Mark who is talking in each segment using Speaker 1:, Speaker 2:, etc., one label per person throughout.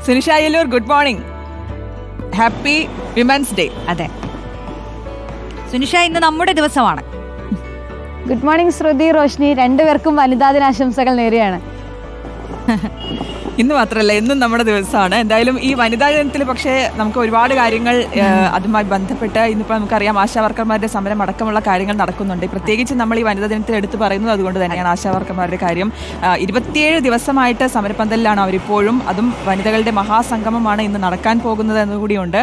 Speaker 1: Sunisha Ayyalur, good morning. Happy women's day.
Speaker 2: അതെ സുനിഷ, ഇന്ന് നമ്മുടെ ദിവസമാണ്.
Speaker 3: ഗുഡ് മോർണിംഗ് ശ്രുതി, റോഷ്നി, രണ്ടുപേർക്കും വനിതാ ദിനാശംസകൾ നേരെയാണ്.
Speaker 1: ഇന്ന് മാത്രമല്ല, എന്നും നമ്മുടെ ദിവസമാണ്. എന്തായാലും ഈ വനിതാ ദിനത്തിൽ പക്ഷേ നമുക്ക് ഒരുപാട് കാര്യങ്ങൾ അതുമായി ബന്ധപ്പെട്ട് ഇന്നിപ്പോൾ നമുക്കറിയാം ആശാ വർക്കർമാരുടെ സമരം അടക്കമുള്ള കാര്യങ്ങൾ നടക്കുന്നുണ്ട്. പ്രത്യേകിച്ച് നമ്മൾ ഈ വനിതാ ദിനത്തിൽ എടുത്തു പറയുന്നത് അതുകൊണ്ട് തന്നെയാണ് ആശാ വർക്കർമാരുടെ കാര്യം. 27 ദിവസമായിട്ട് സമരപ്പന്തലിലാണ് അവരിപ്പോഴും. അതും വനിതകളുടെ മഹാസംഗമമാണ് ഇന്ന് നടക്കാൻ പോകുന്നത് എന്നുകൂടിയുണ്ട്.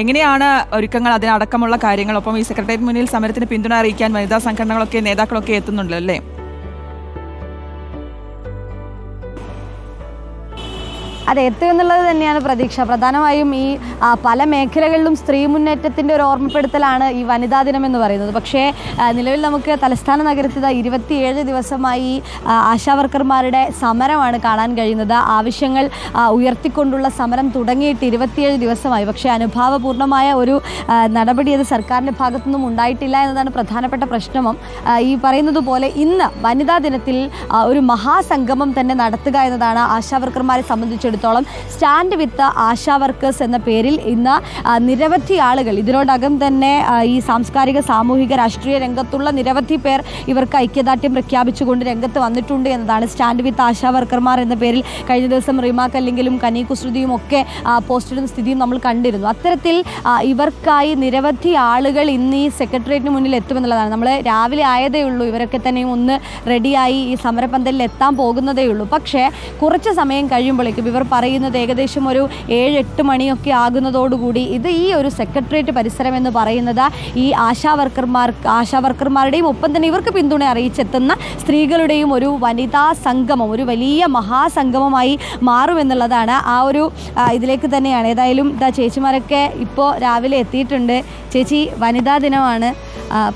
Speaker 1: എങ്ങനെയാണ് ഒരുക്കങ്ങൾ, അതിനടക്കമുള്ള കാര്യങ്ങൾ? ഒപ്പം ഈ സെക്രട്ടേറിയറ്റ് മുന്നിൽ സമരത്തിന് പിന്തുണ അറിയിക്കാൻ വനിതാ സംഘടനകളൊക്കെ നേതാക്കളൊക്കെ എത്തുന്നുണ്ടല്ലോ അല്ലേ?
Speaker 3: അത് എത്തുമെന്നുള്ളത് തന്നെയാണ് പ്രതീക്ഷ. പ്രധാനമായും ഈ പല മേഖലകളിലും സ്ത്രീ മുന്നേറ്റത്തിൻ്റെ ഒരു ഓർമ്മപ്പെടുത്തലാണ് ഈ വനിതാ ദിനം എന്ന് പറയുന്നത്. പക്ഷേ നിലവിൽ നമുക്ക് തലസ്ഥാന നഗരത്തിൽ 27 ദിവസമായി ആശാവർക്കർമാരുടെ സമരമാണ് കാണാൻ കഴിയുന്നത്. ആവശ്യങ്ങൾ ഉയർത്തിക്കൊണ്ടുള്ള സമരം തുടങ്ങിയിട്ട് 27 ദിവസമായി. പക്ഷേ അനുഭാവപൂർണ്ണമായ ഒരു നടപടി അത് സർക്കാരിൻ്റെ ഭാഗത്തുനിന്നും ഉണ്ടായിട്ടില്ല എന്നതാണ് പ്രധാനപ്പെട്ട പ്രശ്നവും. ഈ പറയുന്നത് പോലെ ഇന്ന് വനിതാ ദിനത്തിൽ ഒരു മഹാസംഗമം തന്നെ നടത്തുക എന്നതാണ് ആശാവർക്കർമാരെ സംബന്ധിച്ചിടത്തോളം. സ്റ്റാൻഡ് വിത്ത് ആശാ വർക്കേഴ്സ് എന്ന പേരിൽ ഇന്ന് നിരവധി ആളുകൾ, ഇതിനോടകം തന്നെ ഈ സാംസ്കാരിക, സാമൂഹിക, രാഷ്ട്രീയ രംഗത്തുള്ള നിരവധി പേർ ഇവർക്ക് ഐക്യദാർഢ്യം പ്രഖ്യാപിച്ചുകൊണ്ട് രംഗത്ത് വന്നിട്ടുണ്ട് എന്നതാണ്. സ്റ്റാൻഡ് വിത്ത് ആശാ വർക്കർമാർ എന്ന പേരിൽ കഴിഞ്ഞ ദിവസം റിമ കല്ലിങ്കലും കനി കുസൃതിയും ഒക്കെ പോസ്റ്റിടുന്ന സ്ഥിതിയും നമ്മൾ കണ്ടിരുന്നു. അത്തരത്തിൽ ഇവർക്കായി നിരവധി ആളുകൾ ഇന്ന് ഈ സെക്രട്ടേറിയറ്റിന് മുന്നിൽ എത്തുമെന്നുള്ളതാണ്. നമ്മൾ രാവിലെ ആയതേ ഉള്ളൂ, ഇവരൊക്കെ തന്നെയും ഒന്ന് റെഡിയായി ഈ സമരപന്തലിൽ എത്താൻ പോകുന്നതേ ഉള്ളൂ. പക്ഷേ കുറച്ച് സമയം കഴിയുമ്പോഴേക്കും ഇവർ പറയുന്നത് ഏകദേശം ഒരു 7-8 മണിയൊക്കെ ആകുന്നതോടുകൂടി ഈ ഒരു സെക്രട്ടേറിയറ്റ് പരിസരം എന്ന് പറയുന്നത് ഈ ആശാ വർക്കർമാരുടെയും ഒപ്പം തന്നെ ഇവർക്ക് പിന്തുണ അറിയിച്ചെത്തുന്ന സ്ത്രീകളുടെയും ഒരു വനിതാ സംഗമം, ഒരു വലിയ മഹാസംഗമമായി മാറുമെന്നുള്ളതാണ്. ആ ഒരു ഇതിലേക്ക് തന്നെയാണ്. ഏതായാലും ചേച്ചിമാരൊക്കെ ഇപ്പോൾ രാവിലെ എത്തിയിട്ടുണ്ട്. ചേച്ചി, വനിതാ ദിനമാണ്,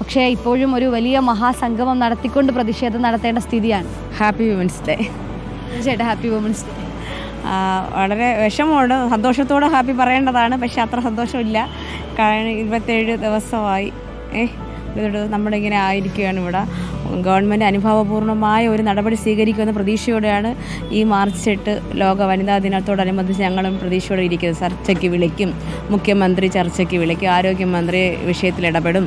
Speaker 3: പക്ഷേ ഇപ്പോഴും ഒരു വലിയ മഹാസംഗമം നടത്തിക്കൊണ്ട് പ്രതിഷേധം നടത്തേണ്ട സ്ഥിതിയാണ്.
Speaker 4: Happy women's day.
Speaker 3: ചേട്ടാ, ഹാപ്പി വുമൻസ് ഡേ.
Speaker 4: വളരെ വിഷമമുണ്ട്. സന്തോഷത്തോടെ ഹാപ്പി പറയേണ്ടതാണ്, പക്ഷെ അത്ര സന്തോഷമില്ല. കാരണം 27 ദിവസമായി നമ്മളിങ്ങനെ ആയിരിക്കുകയാണ്. ഇവിടെ ഗവൺമെൻറ് അനുഭാവപൂർണ്ണമായ ഒരു നടപടി സ്വീകരിക്കുമെന്ന പ്രതീക്ഷയോടെയാണ് ഈ മാർച്ച് 8 ലോക വനിതാ ദിനത്തോടനുബന്ധിച്ച് ഞങ്ങളും പ്രതീക്ഷയോടെ ഇരിക്കുന്നത്. ചർച്ചയ്ക്ക് വിളിക്കും, മുഖ്യമന്ത്രി ചർച്ചയ്ക്ക് വിളിക്കും, ആരോഗ്യമന്ത്രി വിഷയത്തിൽ ഇടപെടും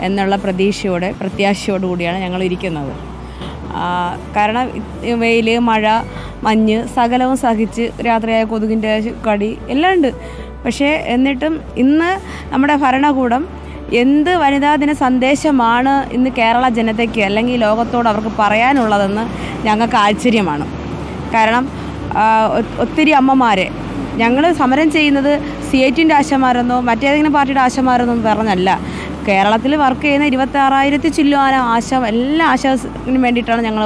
Speaker 4: എന്നുള്ള പ്രത്യാശയോടുകൂടിയാണ് ഞങ്ങൾ ഇരിക്കുന്നത്. കാരണം വെയിൽ, മഴ, മഞ്ഞ് സകലവും സഹിച്ച് രാത്രിയായ കൊതുകിൻ്റെ കടി എല്ലാം ഉണ്ട്. പക്ഷേ എന്നിട്ടും ഇന്ന് നമ്മുടെ ഭരണകൂടം എന്ത് വനിതാ ദിന സന്ദേശമാണ് ഇന്ന് കേരള ജനതയ്ക്ക് അല്ലെങ്കിൽ ലോകത്തോട് അവർക്ക് പറയാനുള്ളതെന്ന് ഞങ്ങൾക്ക് ആശ്ചര്യമാണ്. കാരണം ഒത്തിരി അമ്മമാരെ ഞങ്ങൾ സമരം ചെയ്യുന്നത് CIT-ൻ്റെ ആശമാരെന്നോ മറ്റേതെങ്കിലും പാർട്ടിയുടെ ആശമാരെന്നോ പറഞ്ഞല്ല. കേരളത്തിൽ വർക്ക് ചെയ്യുന്ന 26,000 ചില്ലുവാന എല്ലാ ആശാസിനും വേണ്ടിയിട്ടാണ് ഞങ്ങൾ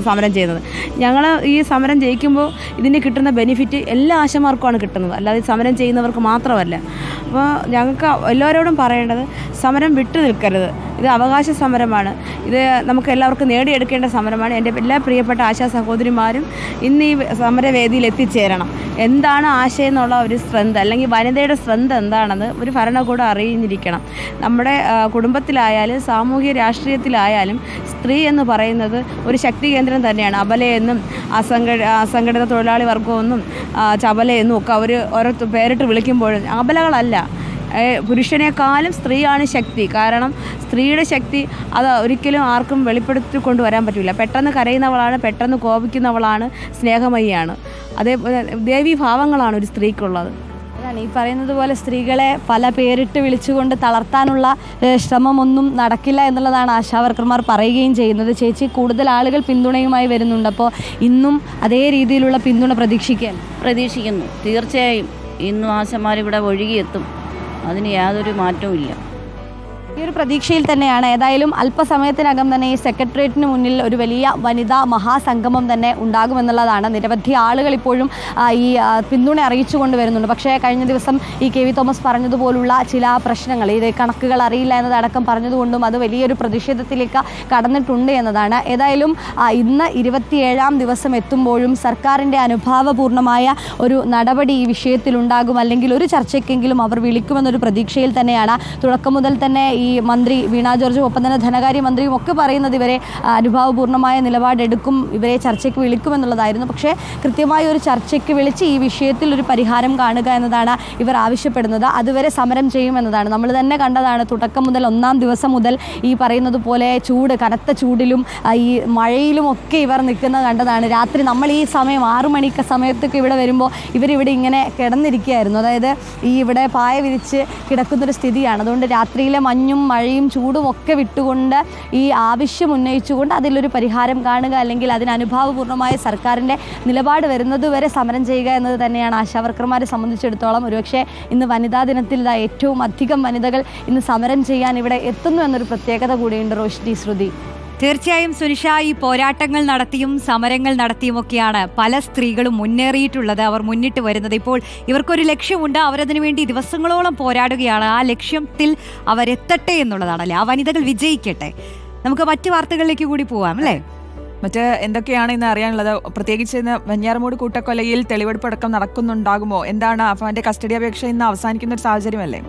Speaker 4: സമരം ചെയ്യുന്നത്. ഞങ്ങൾ ഈ സമരം ജയിക്കുമ്പോൾ ഇതിന് കിട്ടുന്ന ബെനിഫിറ്റ് എല്ലാ ആശമാർക്കുമാണ് കിട്ടുന്നത്, അല്ലാതെ സമരം ചെയ്യുന്നവർക്ക് മാത്രമല്ല. അപ്പോൾ ഞങ്ങൾക്ക് എല്ലാവരോടും പറയേണ്ടത് സമരം വിട്ടു നിൽക്കരുത്. ഇത് അവകാശ സമരമാണ്, ഇത് നമുക്ക് എല്ലാവർക്കും നേടിയെടുക്കേണ്ട സമരമാണ്. എൻ്റെ എല്ലാ പ്രിയപ്പെട്ട ആശാ സഹോദരിമാരും ഇന്ന് ഈ സമരവേദിയിൽ എത്തിച്ചേരണം. എന്താണ് ആശയം എന്നുള്ള ഒരു സ്ട്രെങ്ത് അല്ലെങ്കിൽ വനിതയുടെ സ്ട്രെങ്ത് എന്താണെന്ന് ഒരു ഭരണകൂടം അറിഞ്ഞിരിക്കണം. നമ്മുടെ കുടുംബത്തിലായാലും സാമൂഹ്യ രാഷ്ട്രീയത്തിലായാലും സ്ത്രീ എന്ന് പറയുന്നത് ഒരു ശക്തി കേന്ദ്രം തന്നെയാണ്. അബലയെന്നും അസംഘടിത തൊഴിലാളി വർഗമെന്നും ചബലയെന്നും ഒക്കെ അവർ ഓരോ പേരിട്ട് വിളിക്കുമ്പോഴും അബലകളല്ല, പുരുഷനേക്കാളും സ്ത്രീയാണ് ശക്തി. കാരണം സ്ത്രീയുടെ ശക്തി അത് ഒരിക്കലും ആർക്കും വെളിപ്പെടുത്തി കൊണ്ടുവരാൻ പറ്റില്ല. പെട്ടെന്ന് കരയുന്നവളാണ്, പെട്ടെന്ന് കോപിക്കുന്നവളാണ്, സ്നേഹമയിയാണ്. അതേപോലെ ദേവീ ഭാവങ്ങളാണ് ഒരു സ്ത്രീക്കുള്ളത്.
Speaker 3: അതാണ് ഈ പറയുന്നത് പോലെ സ്ത്രീകളെ പല പേരിട്ട് വിളിച്ചുകൊണ്ട് തളർത്താനുള്ള ശ്രമമൊന്നും നടക്കില്ല എന്നുള്ളതാണ് ആശാവർക്കർമാർ പറയുകയും ചെയ്യുന്നത്. ചേച്ചി, കൂടുതൽ ആളുകൾ പിന്തുണയുമായി വരുന്നുണ്ട്. അപ്പോൾ ഇന്നും അതേ രീതിയിലുള്ള പിന്തുണ
Speaker 5: പ്രതീക്ഷിക്കുന്നു. തീർച്ചയായും ഇന്നും ആശമാരിവിടെ ഒഴുകിയെത്തും, അതിന് യാതൊരു മാറ്റവും ഇല്ല.
Speaker 3: ഈ ഒരു പ്രതീക്ഷയിൽ തന്നെയാണ്. ഏതായാലും അല്പസമയത്തിനകം തന്നെ ഈ സെക്രട്ടേറിയറ്റിന് മുന്നിൽ ഒരു വലിയ വനിതാ മഹാസംഗമം തന്നെ ഉണ്ടാകുമെന്നുള്ളതാണ്. നിരവധി ആളുകൾ ഇപ്പോഴും ഈ പിന്തുണ അറിയിച്ചു കൊണ്ടുവരുന്നുണ്ട്. പക്ഷേ കഴിഞ്ഞ ദിവസം ഈ KV തോമസ് പറഞ്ഞതുപോലുള്ള ചില പ്രശ്നങ്ങൾ, ഇത് കണക്കുകൾ അറിയില്ല എന്നതടക്കം പറഞ്ഞതുകൊണ്ടും അത് വലിയൊരു പ്രതിഷേധത്തിലേക്ക് കടന്നിട്ടുണ്ട് എന്നതാണ്. ഏതായാലും ഇന്ന് 27-ാം ദിവസം എത്തുമ്പോഴും സർക്കാരിൻ്റെ അനുഭാവപൂർണ്ണമായ ഒരു നടപടി ഈ വിഷയത്തിലുണ്ടാകും, അല്ലെങ്കിൽ ഒരു ചർച്ചയ്ക്കെങ്കിലും അവർ വിളിക്കുമെന്നൊരു പ്രതീക്ഷയിൽ തന്നെയാണ്. തുടക്കം മുതൽ തന്നെ ഈ ഈ മന്ത്രി വീണ ജോർജും ഒപ്പം തന്നെ ധനകാര്യമന്ത്രിയും ഒക്കെ പറയുന്നത് ഇവരെ അനുഭാവപൂർണ്ണമായ നിലപാടെടുക്കും, ഇവരെ ചർച്ചയ്ക്ക് വിളിക്കുമെന്നുള്ളതായിരുന്നു. പക്ഷേ കൃത്യമായ ഒരു ചർച്ചയ്ക്ക് വിളിച്ച് ഈ വിഷയത്തിൽ ഒരു പരിഹാരം കാണുക എന്നതാണ് ഇവർ ആവശ്യപ്പെടുന്നത്. അതുവരെ സമരം ചെയ്യുമെന്നതാണ്. നമ്മൾ തന്നെ കണ്ടതാണ് തുടക്കം മുതൽ 1-ാം ദിവസം മുതൽ ഈ പറയുന്നത് പോലെ കനത്ത ചൂടിലും ഈ മഴയിലും ഒക്കെ ഇവർ നിൽക്കുന്നത് കണ്ടതാണ്. രാത്രി നമ്മൾ ഈ സമയം 6 മണിക്ക് സമയത്തൊക്കെ ഇവിടെ വരുമ്പോൾ ഇവരിവിടെ ഇങ്ങനെ കിടന്നിരിക്കുകയായിരുന്നു. അതായത് ഈ ഇവിടെ പായ വിരിച്ച് കിടക്കുന്നൊരു സ്ഥിതിയാണ്. അതുകൊണ്ട് രാത്രിയിലെ മഞ്ഞും മഴയും ചൂടും ഒക്കെ വിട്ടുകൊണ്ട് ഈ ആവശ്യം ഉന്നയിച്ചുകൊണ്ട് അതിലൊരു പരിഹാരം കാണുക, അല്ലെങ്കിൽ അതിന് അനുഭാവപൂർണ്ണമായ സർക്കാരിൻ്റെ നിലപാട് വരുന്നത് വരെ സമരം ചെയ്യുക എന്നത് തന്നെയാണ് ആശാവർക്കർമാരെ സംബന്ധിച്ചിടത്തോളം. ഒരുപക്ഷെ ഇന്ന് വനിതാ ദിനത്തിൽ ഏറ്റവും അധികം വനിതകൾ ഇന്ന് സമരം ചെയ്യാൻ ഇവിടെ എത്തുന്നു എന്നൊരു പ്രത്യേകത കൂടിയുണ്ട്. റോഷ്നി, ശ്രുതി.
Speaker 2: തീർച്ചയായും സുനിഷ, ഈ പോരാട്ടങ്ങൾ നടത്തിയും സമരങ്ങൾ നടത്തിയുമൊക്കെയാണ് പല സ്ത്രീകളും മുന്നേറിയിട്ടുള്ളത്, അവർ മുന്നിട്ട് വരുന്നത്. ഇപ്പോൾ ഇവർക്കൊരു ലക്ഷ്യമുണ്ട്, അവരതിനു വേണ്ടി ദിവസങ്ങളോളം പോരാടുകയാണ്. ആ ലക്ഷ്യത്തിൽ അവരെത്തട്ടെ എന്നുള്ളതാണല്ലേ, ആ വനിതകൾ വിജയിക്കട്ടെ. നമുക്ക് മറ്റു വാർത്തകളിലേക്ക് കൂടി പോവാം അല്ലേ?
Speaker 1: മറ്റ് എന്തൊക്കെയാണ് ഇന്ന് അറിയാനുള്ളത്? പ്രത്യേകിച്ച് ഇന്ന് വെഞ്ഞാറമൂട് കൂട്ടക്കൊലയിൽ തെളിവെടുപ്പ് അടക്കം നടക്കുന്നുണ്ടാകുമോ? എന്താണ് അഫാന്റെ കസ്റ്റഡി അപേക്ഷ ഇന്ന് അവസാനിക്കുന്ന ഒരു സാഹചര്യമല്ലേ?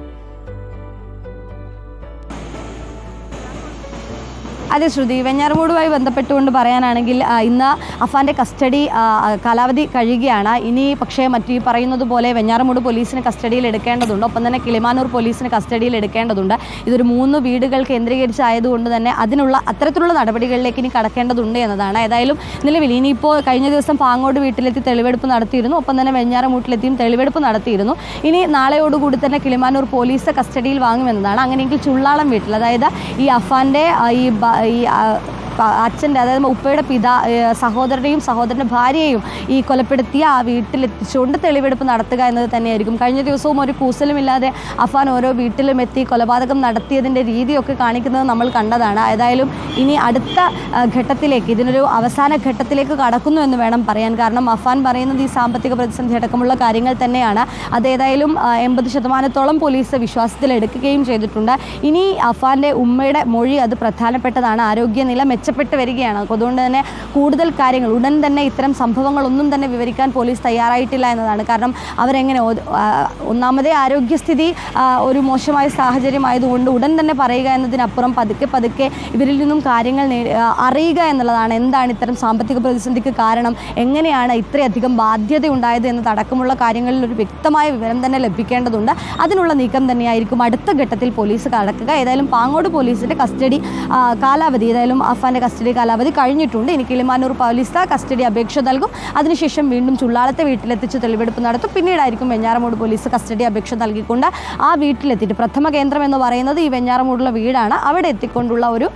Speaker 3: അതെ ശ്രുതി, വെഞ്ഞാറമൂടുമായി ബന്ധപ്പെട്ടുകൊണ്ട് പറയാനാണെങ്കിൽ ഇന്ന് അഫാന്റെ കസ്റ്റഡി കാലാവധി കഴിയുകയാണ്. ഇനി പക്ഷേ ഈ പറയുന്നത് പോലെ വെഞ്ഞാറമൂട് പോലീസിന് കസ്റ്റഡിയിൽ എടുക്കേണ്ടതുണ്ട്, ഒപ്പം തന്നെ കിളിമാനൂർ പോലീസിന് കസ്റ്റഡിയിൽ എടുക്കേണ്ടതുണ്ട്. ഇതൊരു 3 വീടുകൾ കേന്ദ്രീകരിച്ചായതുകൊണ്ട് തന്നെ അത്തരത്തിലുള്ള നടപടികളിലേക്ക് ഇനി കടക്കേണ്ടതുണ്ട് എന്നതാണ്. ഏതായാലും നിലവിൽ ഇനിയിപ്പോൾ കഴിഞ്ഞ ദിവസം പാങ്ങോട് വീട്ടിലെത്തി തെളിവെടുപ്പ് നടത്തിയിരുന്നു, ഒപ്പം തന്നെ വെഞ്ഞാറമൂട്ടിലെത്തിയും തെളിവെടുപ്പ് നടത്തിയിരുന്നു. ഇനി നാളെയോടുകൂടി തന്നെ കിളിമാനൂർ പോലീസ് കസ്റ്റഡിയിൽ വാങ്ങുമെന്നതാണ്. അങ്ങനെയെങ്കിൽ ചുള്ളാളം വീട്ടിൽ, അതായത് ഈ അഫാന്റെ ഈ അച്ഛൻ്റെ, അതായത് ഉപ്പയുടെ സഹോദരനെയും സഹോദരൻ്റെ ഭാര്യയെയും ഈ കൊലപ്പെടുത്തിയ ആ വീട്ടിലെത്തിച്ചുകൊണ്ട് തെളിവെടുപ്പ് നടത്തുക എന്നത് തന്നെയായിരിക്കും. കഴിഞ്ഞ ദിവസവും ഒരു കൂസലുമില്ലാതെ അഫാൻ ഓരോ വീട്ടിലും എത്തി കൊലപാതകം നടത്തിയതിൻ്റെ രീതിയൊക്കെ കാണിക്കുന്നത് നമ്മൾ കണ്ടതാണ്. ഏതായാലും ഇനി അടുത്ത ഘട്ടത്തിലേക്ക്, ഇതിനൊരു അവസാന ഘട്ടത്തിലേക്ക് കടക്കുന്നു എന്ന് വേണം പറയാൻ. കാരണം അഫാൻ പറയുന്നത് ഈ സാമ്പത്തിക പ്രതിസന്ധി അടക്കമുള്ള കാര്യങ്ങൾ തന്നെയാണ്. അതേതായാലും 80% പോലീസ് വിശ്വാസത്തിലെടുക്കുകയും ചെയ്തിട്ടുണ്ട്. ഇനി അഫാൻ്റെ ഉമ്മയുടെ മൊഴി അത് പ്രധാനപ്പെട്ടതാണ്. ആരോഗ്യനില മെച്ചപ്പെട്ട് വരികയാണ്. അതുകൊണ്ട് തന്നെ കൂടുതൽ കാര്യങ്ങൾ ഉടൻ തന്നെ ഇത്തരം സംഭവങ്ങളൊന്നും തന്നെ വിവരിക്കാൻ പോലീസ് തയ്യാറായിട്ടില്ല എന്നതാണ്. കാരണം അവരെങ്ങനെ, ഒന്നാമതേ ആരോഗ്യസ്ഥിതി ഒരു മോശമായ സാഹചര്യമായതുകൊണ്ട് ഉടൻ തന്നെ പറയുക എന്നതിനപ്പുറം പതുക്കെ ഇവരിൽ നിന്നും കാര്യങ്ങൾ അറിയുക എന്നുള്ളതാണ്. എന്താണ് ഇത്തരം സാമ്പത്തിക പ്രതിസന്ധിക്ക് കാരണം, എങ്ങനെയാണ് ഇത്രയധികം ബാധ്യത ഉണ്ടായത് എന്നതടക്കമുള്ള കാര്യങ്ങളിൽ ഒരു വ്യക്തമായ വിവരം തന്നെ ലഭിക്കേണ്ടതുണ്ട്. അതിനുള്ള നീക്കം തന്നെയായിരിക്കും അടുത്ത ഘട്ടത്തിൽ പോലീസ് കടക്കുക. ഏതായാലും പാങ്ങോട് പോലീസിൻ്റെ കസ്റ്റഡി കാലാവധി, ഏതായാലും അഫാന്റെ കസ്റ്റഡി കാലാവധി കഴിഞ്ഞിട്ടുണ്ട്. ഇനി കിളിമാനൂർ പോലീസ് കസ്റ്റഡി അപേക്ഷ നൽകും. അതിനുശേഷം വീണ്ടും ചുള്ളാളത്തെ വീട്ടിലെത്തിച്ച് തെളിവെടുപ്പ് നടത്തും. പിന്നീടായിരിക്കും വെഞ്ഞാറമൂട് പോലീസ് കസ്റ്റഡി അപേക്ഷ നൽകിക്കൊണ്ട് ആ വീട്ടിലെത്തിയിട്ട്, പ്രഥമ കേന്ദ്രം എന്ന് പറയുന്നത് ഈ വെഞ്ഞാറമൂടുള്ള വീടാണ്, അവിടെ എത്തിക്കൊണ്ടുള്ള ഒരു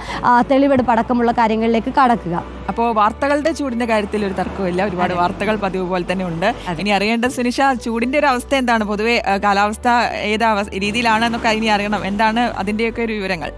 Speaker 3: തെളിവെടുപ്പ് അടക്കമുള്ള കാര്യങ്ങളിലേക്ക് കടക്കുക.
Speaker 1: അപ്പോൾ വാർത്തകളുടെ ചൂടിന്റെ കാര്യത്തിൽ ഒരു തർക്കമില്ല, ഒരുപാട് വാർത്തകൾ പതിവ് പോലെ തന്നെ ഉണ്ട്. ഇനി അറിയേണ്ടത് സുനിഷ, ചൂടിന്റെ ഒരു അവസ്ഥ എന്താണ്? പൊതുവെ കാലാവസ്ഥ ഏത് രീതിയിലാണ് എന്നൊക്കെ ഇനി അറിയണം. എന്താണ് അതിന്റെയൊക്കെ ഒരു വിവരങ്ങൾ?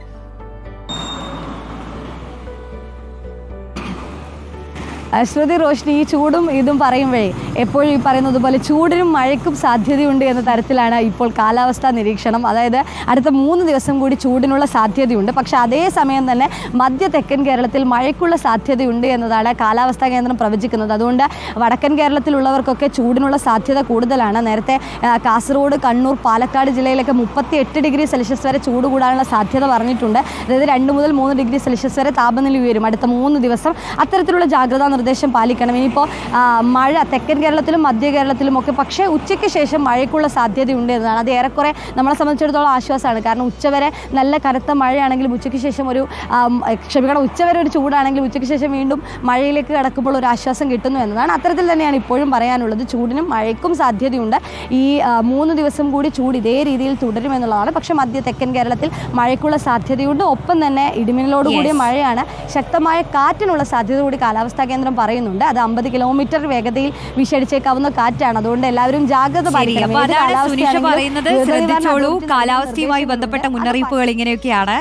Speaker 3: ശ്രുതി, റോഷ്നി, ഈ ചൂടും ഇതും പറയുമ്പോഴേ എപ്പോഴും ഈ പറയുന്നത് പോലെ ചൂടിനും മഴയ്ക്കും സാധ്യതയുണ്ട് എന്ന തരത്തിലാണ് ഇപ്പോൾ കാലാവസ്ഥാ നിരീക്ഷണം. അതായത് അടുത്ത 3 ദിവസം കൂടി ചൂടിനുള്ള സാധ്യതയുണ്ട്. പക്ഷേ അതേസമയം തന്നെ മധ്യ തെക്കൻ കേരളത്തിൽ മഴയ്ക്കുള്ള സാധ്യതയുണ്ട് എന്നതാണ് കാലാവസ്ഥാ കേന്ദ്രം പ്രവചിക്കുന്നത്. അതുകൊണ്ട് വടക്കൻ കേരളത്തിലുള്ളവർക്കൊക്കെ ചൂടിനുള്ള സാധ്യത കൂടുതലാണ്. നേരത്തെ കാസർഗോഡ്, കണ്ണൂർ, പാലക്കാട് ജില്ലയിലൊക്കെ 38 ഡിഗ്രി സെൽഷ്യസ് വരെ ചൂട് കൂടാനുള്ള സാധ്യത പറഞ്ഞിട്ടുണ്ട്. അതായത് 2 മുതൽ 3 ഡിഗ്രി സെൽഷ്യസ് വരെ താപനില ഉയരും അടുത്ത 3 ദിവസം. അത്തരത്തിലുള്ള ജാഗ്രതാ നിർദ്ദേശം പാലിക്കണം. ഇനിയിപ്പോൾ മഴ തെക്കൻ കേരളത്തിലും മധ്യ കേരളത്തിലും ഒക്കെ, പക്ഷേ ഉച്ചയ്ക്ക് ശേഷം മഴയ്ക്കുള്ള സാധ്യതയുണ്ട് എന്നതാണ്. അത് ഏറെക്കുറെ നമ്മളെ സംബന്ധിച്ചിടത്തോളം ആശ്വാസമാണ്. കാരണം ഉച്ചവരെ നല്ല കനത്ത മഴയാണെങ്കിലും ഉച്ചയ്ക്ക് ശേഷം ഉച്ചവരെ ഒരു ചൂടാണെങ്കിലും ഉച്ചയ്ക്ക് ശേഷം വീണ്ടും മഴയിലേക്ക് കടക്കുമ്പോൾ ഒരു ആശ്വാസം കിട്ടുന്നു എന്നതാണ്. അത്തരത്തിൽ തന്നെയാണ് ഇപ്പോഴും പറയാനുള്ളത്. ചൂടിനും മഴയ്ക്കും സാധ്യതയുണ്ട്. ഈ 3 ദിവസം കൂടി ചൂട് ഇതേ രീതിയിൽ തുടരുമെന്നുള്ളതാണ്. പക്ഷേ മധ്യ തെക്കൻ കേരളത്തിൽ മഴയ്ക്കുള്ള സാധ്യതയുണ്ട്. ഒപ്പം തന്നെ ഇടിമിന്നലോടുകൂടിയ മഴയാണ്. ശക്തമായ കാറ്റിനുള്ള സാധ്യത കൂടി കാലാവസ്ഥാ കേന്ദ്രം പറയുന്നുണ്ട്. അത് 50 കിലോമീറ്റർ വേഗതയിൽ വീശടിച്ചേക്കാവുന്ന കാറ്റാണ്. അതുകൊണ്ട് എല്ലാവരും ജാഗ്രത പാലിക്കണം.
Speaker 2: കാലാവസ്ഥയുമായി ബന്ധപ്പെട്ട മുന്നറിയിപ്പുകൾ ഇങ്ങനെയൊക്കെയാണ്.